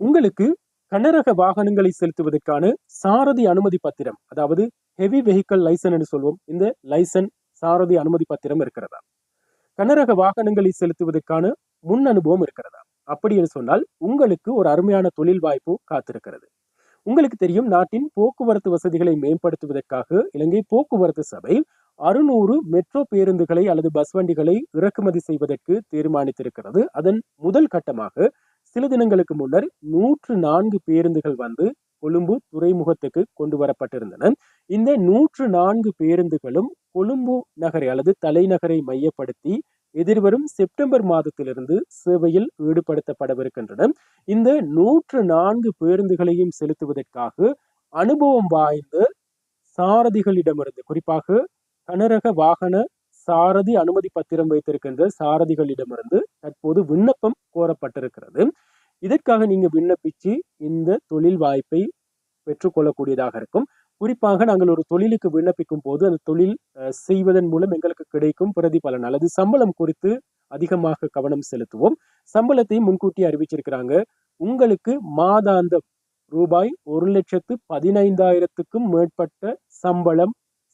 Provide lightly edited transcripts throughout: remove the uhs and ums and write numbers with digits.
உங்களுக்கு கனரக வாகனங்களை செலுத்துவதற்கான சாரதி அனுமதி பத்திரம், அதாவது ஹெவி வெஹிக்கிள் லைசன் என்று சொல்வோம். இந்த லைசன் சாரதி அனுமதி பத்திரம் இருக்கிறதா? கனரக வாகனங்களை செலுத்துவதற்கான முன் அனுபவம் இருக்கிறதா? அப்படி என்று சொன்னால் உங்களுக்கு ஒரு அருமையான தொழில் வாய்ப்பு காத்திருக்கிறது. உங்களுக்கு தெரியும், நாட்டின் போக்குவரத்து வசதிகளை மேம்படுத்துவதற்காக இலங்கை போக்குவரத்து சபை 600 மெட்ரோ பேருந்துகளை அல்லது பஸ் வண்டிகளை இறக்குமதி செய்வதற்கு தீர்மானித்திருக்கிறது. அதன் முதல் கட்டமாக சில தினங்களுக்கு முன்னர் 104 பேருந்துகள் வந்து கொழும்பு துறைமுகத்துக்கு கொண்டு வரப்பட்டிருந்தன. இந்த 104 பேருந்துகளும் கொழும்பு நகரை அல்லது தலைநகரை மையப்படுத்தி எதிர்வரும் செப்டம்பர் மாதத்திலிருந்து சேவையில் ஈடுபடுத்தப்படவிருக்கின்றன. இந்த 104 பேருந்துகளையும் செலுத்துவதற்காக அனுபவம் வாய்ந்த சாரதிகளிடமிருந்து, குறிப்பாக கனரக வாகன சாரதி அனுமதி பத்திரம் வைத்திருக்கின்ற சாரதிகளிடமிருந்து தற்போது விண்ணப்பம் கோரப்பட்டிருக்கிறது. இதற்காக நீங்க விண்ணப்பிச்சு இந்த தொழில் வாய்ப்பை பெற்றுக்கொள்ளக்கூடியதாக இருக்கும். குறிப்பாக நாங்கள் ஒரு தொழிலுக்கு விண்ணப்பிக்கும் போது அந்த தொழில் செய்வதன் மூலம் எங்களுக்கு கிடைக்கும் பிரதிபலன் அல்லது சம்பளம் குறித்து அதிகமாக கவனம் செலுத்துவோம். சம்பளத்தையும் முன்கூட்டி அறிவிச்சிருக்கிறாங்க. உங்களுக்கு மாதாந்தம் ரூபாய் 1,15,000க்கும் மேற்பட்ட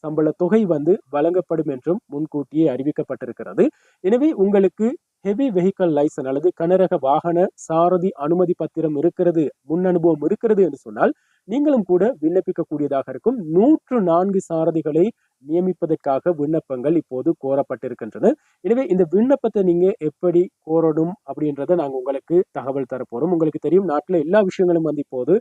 சம்பள தொகை வந்து வழங்கப்படும் என்றும் முன்கூட்டியே அறிவிக்கப்பட்டிருக்கிறது. எனவே உங்களுக்கு ஹெவி வெஹிக்கிள் லைசன் அல்லது கனரக வாகன சாரதி அனுமதி பத்திரம் இருக்கிறது, முன் அனுபவம் இருக்கிறது என்று சொன்னால் நீங்களும் கூட விண்ணப்பிக்க கூடியதாக இருக்கும். 104 சாரதிகளை நியமிப்பதற்காக விண்ணப்பங்கள் இப்போது கோரப்பட்டிருக்கின்றன. எனவே இந்த விண்ணப்பத்தை நீங்க எப்படி கோரணும் அப்படின்றத நாங்க உங்களுக்கு தகவல் தரப்போறோம். உங்களுக்கு தெரியும், நாட்டில் எல்லா விஷயங்களும் வந்து இப்போது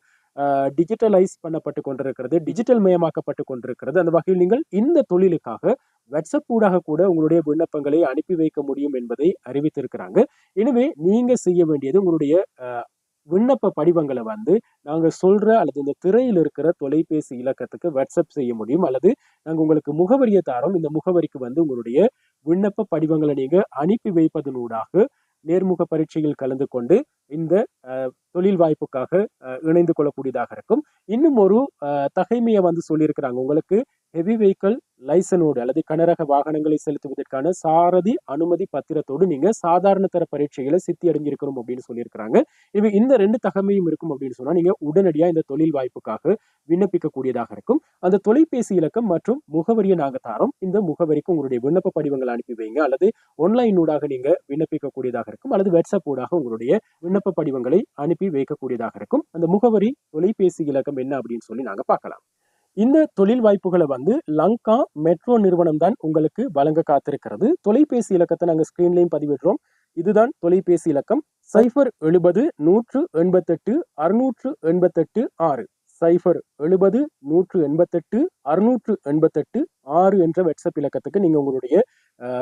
டிஜிட்டலைஸ் பண்ணப்பட்டு கொண்டிருக்கிறது, டிஜிட்டல் மயமாக்கப்பட்டு கொண்டிருக்கிறது. அந்த வகையில் நீங்கள் இந்த தொழிலுக்காக வாட்ஸ்அப் ஊடாக கூட உங்களுடைய விண்ணப்பங்களை அனுப்பி வைக்க முடியும் என்பதை அறிவித்திருக்கிறாங்க. எனவே நீங்க செய்ய வேண்டியது, உங்களுடைய விண்ணப்ப படிவங்களை வந்து நாங்க சொல்ற அல்லது இந்த திரையில் இருக்கிற தொலைபேசி இலக்கத்துக்கு வாட்ஸ்அப் செய்ய முடியும், அல்லது நாங்க உங்களுக்கு முகவரியை தாரோம். இந்த முகவரிக்கு வந்து உங்களுடைய விண்ணப்ப படிவங்களை நீங்க அனுப்பி வைப்பதனூடாக நேர்முக பரீட்சையில் கலந்து கொண்டு இந்த தொழில் வாய்ப்புக்காக இணைந்து கொள்ளக்கூடியதாக இருக்கும். இன்னும் ஒரு தகைமையை வந்து சொல்லியிருக்கிறாங்க. உங்களுக்கு ஹெவி வெஹிக்கிள் லைசனோடு அல்லது கனரக வாகனங்களை செலுத்துவதற்கான சாரதி அனுமதி பத்திரத்தோடு நீங்க சாதாரண தர பரீட்சைகளை சித்தி அடைஞ்சிருக்கணும் அப்படின்னு சொல்லியிருக்கிறாங்க. எனவே இந்த 2 தகமையும் இருக்கும் அப்படின்னு சொன்னா நீங்க உடனடியா இந்த தொழில் வாய்ப்புக்காக விண்ணப்பிக்க கூடியதாக இருக்கும். அந்த தொலைபேசி இலக்கம் மற்றும் முகவரியை நாங்க தாரோம். இந்த முகவரிக்கு உங்களுடைய விண்ணப்ப படிவங்களை அனுப்பி வைங்க, அல்லது ஆன்லைன் ஊடாக நீங்க விண்ணப்பிக்க கூடியதாக இருக்கும், அல்லது வாட்ஸ்அப் ஊடாக உங்களுடைய விண்ணப்ப படிவங்களை அனுப்பி வைக்கக்கூடியதாக இருக்கும். அந்த முகவரி தொலைபேசி இலக்கம் என்ன அப்படின்னு சொல்லி நாங்க பார்க்கலாம். இந்த தொழில் வாய்ப்புகளை வந்து லங்கா மெட்ரோ நிறுவனம் தான் உங்களுக்கு வழங்க காத்திருக்கிறது. தொலைபேசி இலக்கத்தை நாங்கள் ஸ்கிரீன்லையும் பதிவிடுறோம். இதுதான் தொலைபேசி இலக்கம் 070 188 688 6 070 188 688 6 என்ற வாட்ஸ்அப் இலக்கத்துக்கு நீங்க உங்களுடைய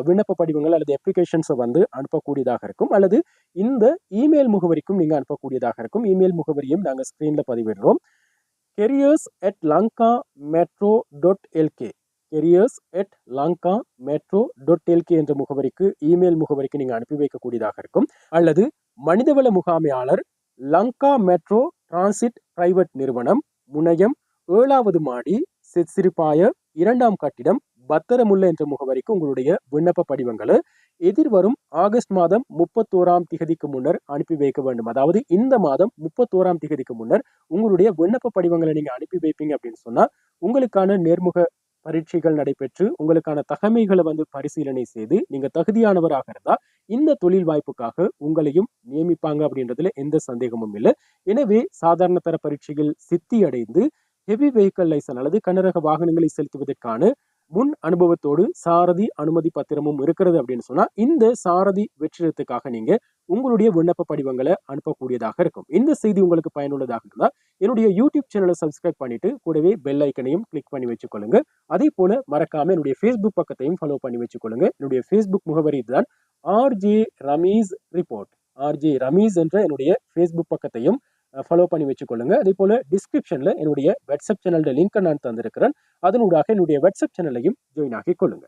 விண்ணப்ப படிவங்கள் அல்லது அப்ளிகேஷன்ஸை வந்து அனுப்பக்கூடியதாக இருக்கும், அல்லது இந்த இமெயில் முகவரிக்கும் நீங்க அனுப்பக்கூடியதாக இருக்கும். இமெயில் முகவரியும் நாங்கள் ஸ்கிரீன்ல பதிவிடுறோம். careers@lankametro.lk careers@lankametro.lk என்ற முகவரிக்கு, இமெயில் முகவரிக்கு நீங்க அனுப்பி வைக்கக்கூடியதாக இருக்கும். அல்லது மனிதவள முகாமையாளர், லங்கா மெட்ரோ டிரான்சிட் பிரைவேட் நிறுவனம், முனையம் 7வது மாடி, சிற்சிறுபாய 2ஆம் கட்டிடம், பத்திரமுல்ல என்ற முகவரிக்கு உங்களுடைய விண்ணப்ப படிவங்களை எதிர்வரும் ஆகஸ்ட் மாதம் 31ஆம் திகதிக்கு முன்னர் அனுப்பி வைக்க வேண்டும். அதாவது இந்த மாதம் 31ஆம் திகதிக்கு முன்னர் உங்களுடைய விண்ணப்ப படிவங்களை நீங்க அனுப்பி வைப்பீங்க அப்படின்னு சொன்னா உங்களுக்கான நேர்முக பரீட்சைகள் நடைபெற்று உங்களுக்கான தகமைகளை வந்து பரிசீலனை செய்து நீங்க தகுதியானவராக இருந்தா இந்த தொழில் வாய்ப்புக்காக உங்களையும் நியமிப்பாங்க அப்படின்றதுல எந்த சந்தேகமும் இல்லை. எனவே சாதாரண தர பரீட்சைகள் சித்தி அடைந்து ஹெவி வெஹிக்கிள் லைசன் அல்லது கனரக வாகனங்களை செலுத்துவதற்கான முன் அனுபவத்தோடு சாரதி அனுமதி பத்திரமும் இருக்கிறது அப்படின்னு சொன்னா இந்த சாரதி வெற்றிடத்துக்காக நீங்க உங்களுடைய விண்ணப்ப படிவங்களை அனுப்பக்கூடியதாக இருக்கும். இந்த செய்தி உங்களுக்கு பயனுள்ளதாக இருந்தால் என்னுடைய யூடியூப் சேனலை சப்ஸ்கிரைப் பண்ணிட்டு கூடவே பெல் ஐக்கனையும் கிளிக் பண்ணி வச்சுக்கொள்ளுங்க. அதே போல மறக்காம என்னுடைய ஃபேஸ்புக் பக்கத்தையும் ஃபாலோ பண்ணி வச்சுக்கொள்ளுங்க. என்னுடைய ஃபேஸ்புக் முகவரி இதுதான், RJ Rameez report. RJ Rameez என்ற என்னுடைய ஃபேஸ்புக் பக்கத்தையும் ஃபாலோ பண்ணி வச்சுக்கொள்ளுங்க. அதே போல டிஸ்கிரிப்ஷன்ல என்னுடைய வாட்ஸ்அப் சேனலோட லிங்க் நான் தந்திருக்கிறேன். அதனூடாக என்னுடைய வாட்ஸ்அப் சேனலையும் ஜாயின் ஆகிக் கொள்ளுங்க.